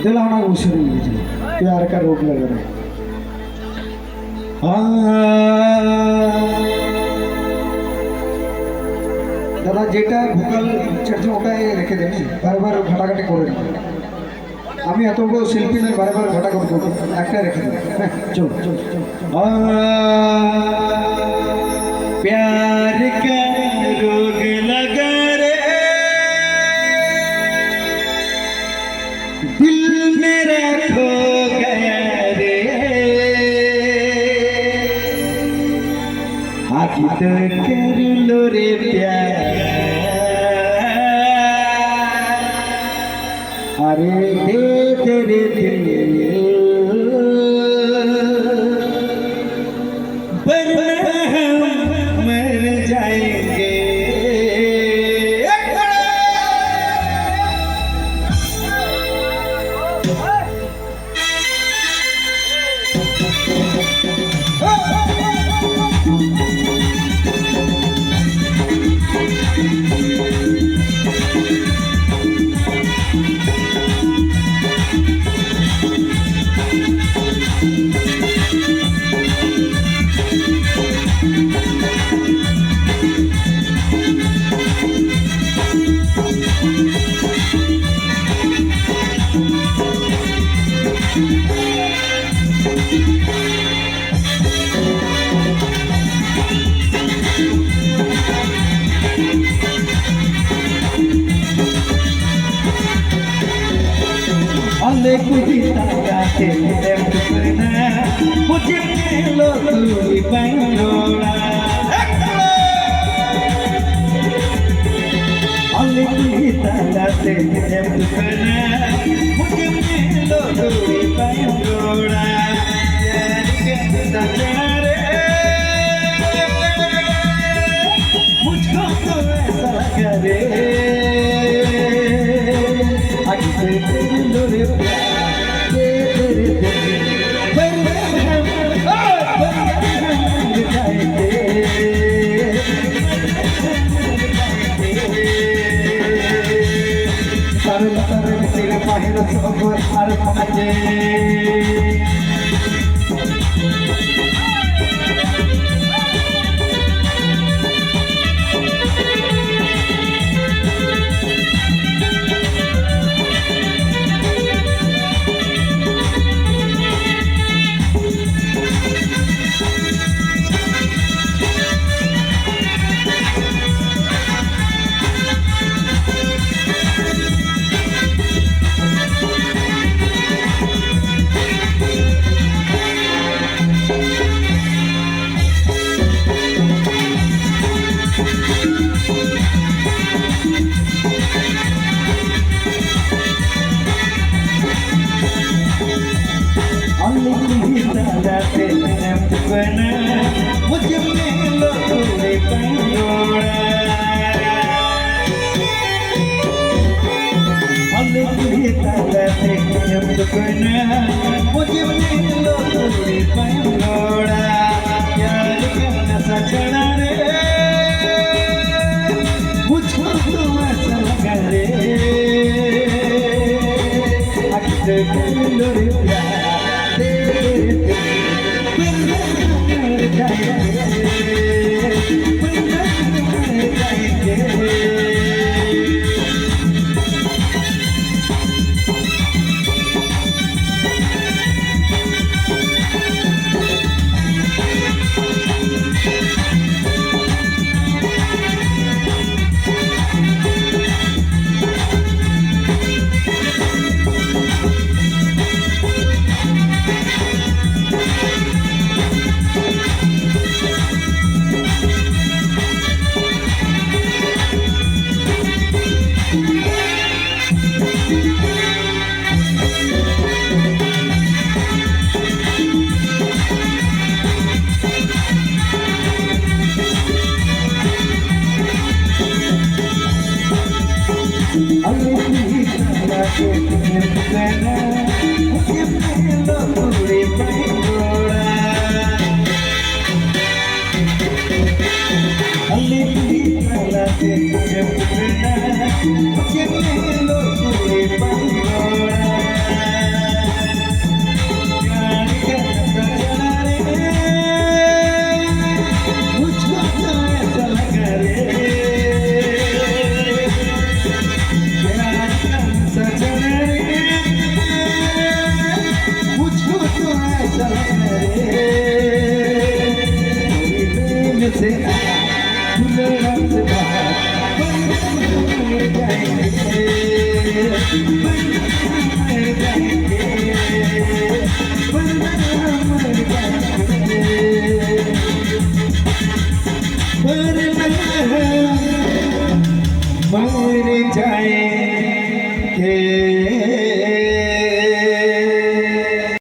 दिलाना उसे प्यार का रोग लग रहा है। দাদা যেটা ভোকাল চার্জে ওটাই রেখে দেন, বারবার ঘাটাঘাটি করে না। আমি এত বড় শিল্পী নই বারবার ঘাটাঘাটি করবো, একটা রেখে দেন। হ্যাঁ চল চল চল। प्यार का रोग लगा रे दिल मेरा खो गया रे आखिर तो कर लो रे प्यार अरे दे तेरे दिल वरना हम मर जाएंगे अल्ले कुछ तारा से करना मुझे लो तू बंगोड़ा अल्ले कुछ तारा से करना मुझे लो तू बंगोड़ा यार के सजना रे मुझको तो ऐसा करे मुझे मिलो तूने पंगोड़ा अल्ले ताला से बना मुझे मिलो तूने पंगोड़ा यार करना सजना रे मुझको तो ऐसा लगा रे अक्सर कर रे प्यार तेरे Give me a little bit of फुलवास मर जाएंगे